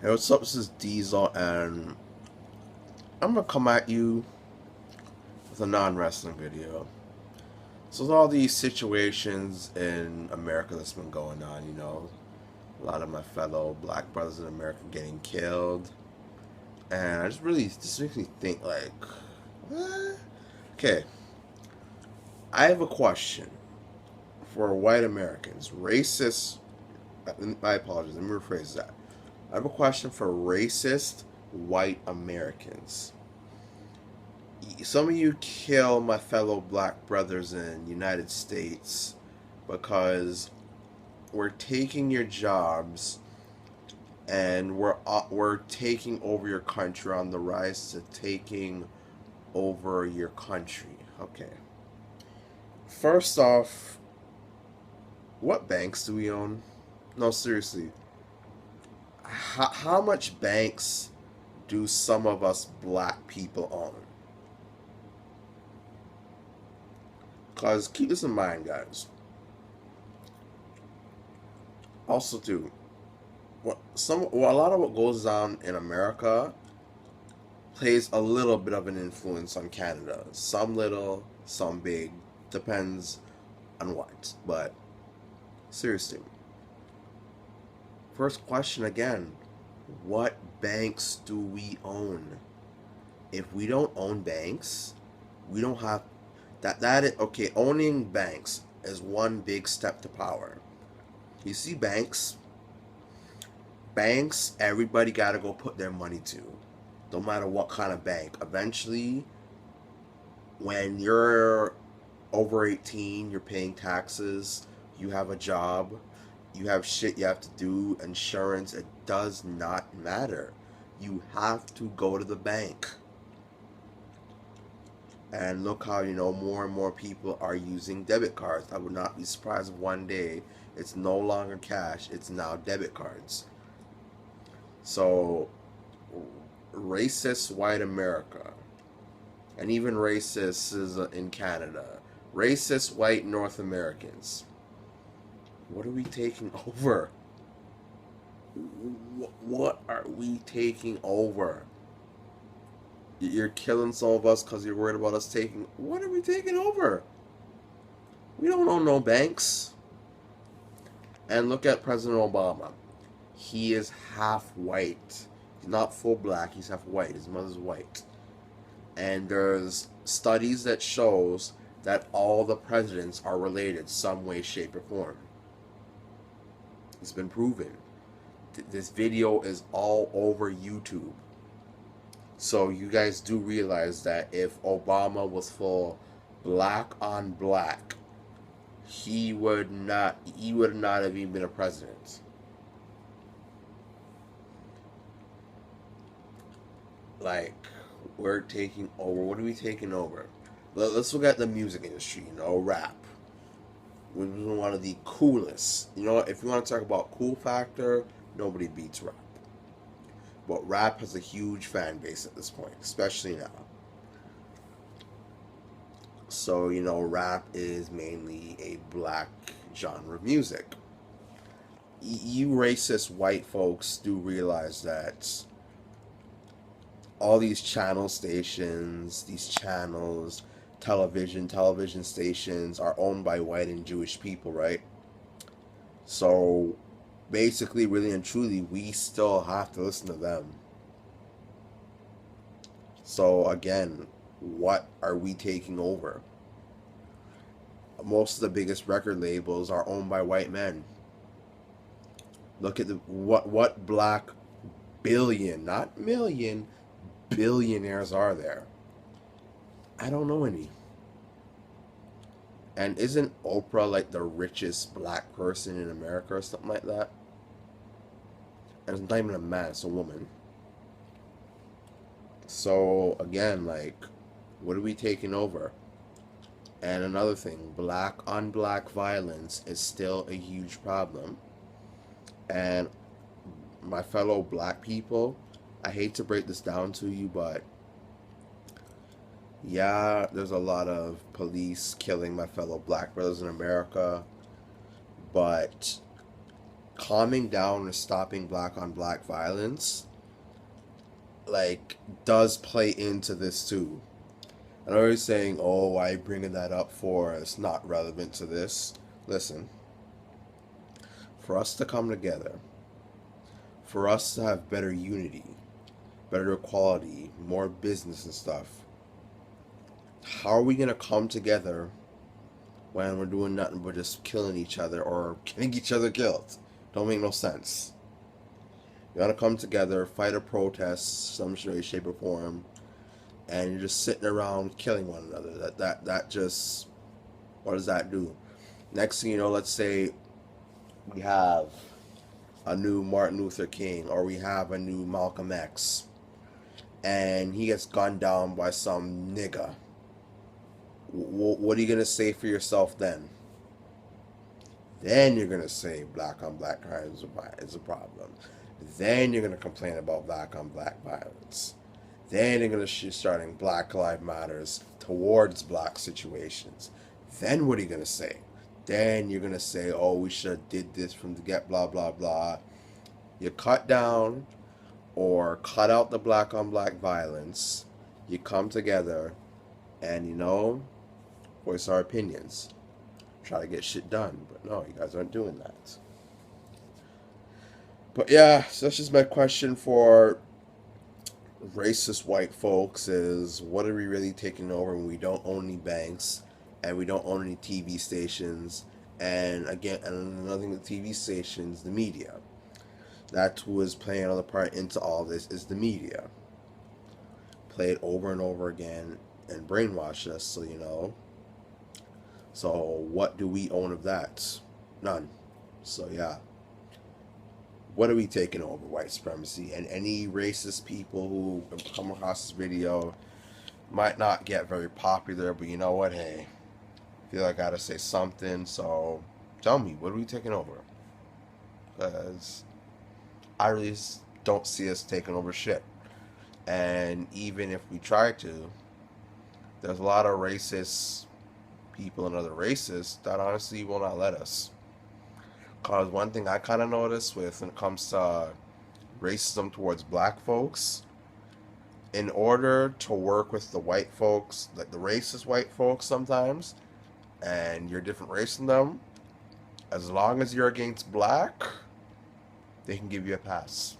Hey, what's up? This is Diesel, and I'm gonna come at you with a non-wrestling video. So, there's all these situations in America that's been going on, a lot of my fellow black brothers in America getting killed, and I just really, this makes me think, like, what? Okay, I have a question for white Americans, racist, my apologies, let me rephrase that. I have a question for racist white Americans. Some of you kill my fellow black brothers in the United States because we're taking your jobs and we're taking over your country on the rise to taking over your country. Okay. First off, what banks do we own? No, seriously. How much banks do some of us black people own? Because keep this in mind, guys. Also, too, a lot of what goes on in America plays a little bit of an influence on Canada. Some little, some big, depends on what. But seriously, first question again: what banks do we own? If we don't own banks, we don't have that is okay. Owning banks is one big step to power. You see, banks, everybody got to go put their money to, no matter what kind of bank. Eventually, when you're over 18, you're paying taxes, you have a job, you have shit you have to do, insurance, it does not matter. You have to go to the bank. And look how, more and more people are using debit cards. I would not be surprised if one day it's no longer cash, it's now debit cards. So, racist white America, and even racists in Canada, racist white North Americans, what are we taking over? What are we taking over? You're killing some of us because you're worried about us taking. What are we taking over? We don't own no banks. And look at President Obama. He is half white. He's not full black. He's half white. His mother's white. And there's studies that shows that all the presidents are related some way, shape, or form. It's been proven. This video is all over YouTube. So you guys do realize that if Obama was full black on black, he would not have even been a president. Like, we're taking over. What are we taking over? Let's look at the music industry, rap. Which is one of the coolest. If you want to talk about cool factor, nobody beats rap. But rap has a huge fan base at this point, especially now. So, rap is mainly a black genre of music. You racist white folks do realize that all these channel stations, television stations are owned by white and Jewish people, right? So, basically, really and truly, we still have to listen to them. So again, what are we taking over? Most of the biggest record labels are owned by white men. Look at what black billion, not million, billionaires are there? I don't know any. And isn't Oprah like the richest black person in America or something like that? And it's not even a man, it's a woman. So again, like, what are we taking over? And another thing, black on black violence is still a huge problem. And my fellow black people, I hate to break this down to you, but yeah, there's a lot of police killing my fellow black brothers in America, but calming down and stopping black on black violence, like, does play into this too. I know you're saying, oh, why are you bringing that up for? It's not relevant to this. Listen, for us to come together, for us to have better unity, better equality, more business and stuff, how are we going to come together when we're doing nothing but just killing each other or getting each other killed? Don't make no sense. You want to come together, fight a protest, some way, shape, or form, and you're just sitting around killing one another. That just, what does that do? Next thing you know, let's say we have a new Martin Luther King, or we have a new Malcolm X, and he gets gunned down by some nigga. What are you gonna say for yourself then? Then you're gonna say black on black crime is a problem. Then you're gonna complain about black on black violence. Then you're gonna starting Black Lives Matters towards black situations. Then what are you gonna say? Then you're gonna say, oh, we should have did this from the get, blah blah blah. You cut down or cut out the black on black violence. You come together and, you know, voice our opinions. Try to get shit done. But no, you guys aren't doing that. But yeah, so that's just my question for racist white folks is, what are we really taking over when we don't own any banks and we don't own any TV stations? And again, and another thing, the TV stations, the media. That's who is playing another part into all this, is the media. Play it over and over again and brainwash us, so you know. So what do we own of that? None. So yeah. What are we taking over? White supremacy. And any racist people who come across this video might not get very popular, but you know what? Hey, I feel like I gotta say something, so tell me, what are we taking over? Because I really don't see us taking over shit. And even if we try to, there's a lot of racist people and other races that honestly will not let us. Because one thing I kind of noticed with when it comes to racism towards black folks, in order to work with the white folks, like the racist white folks sometimes, and you're different race than them, as long as you're against black, they can give you a pass.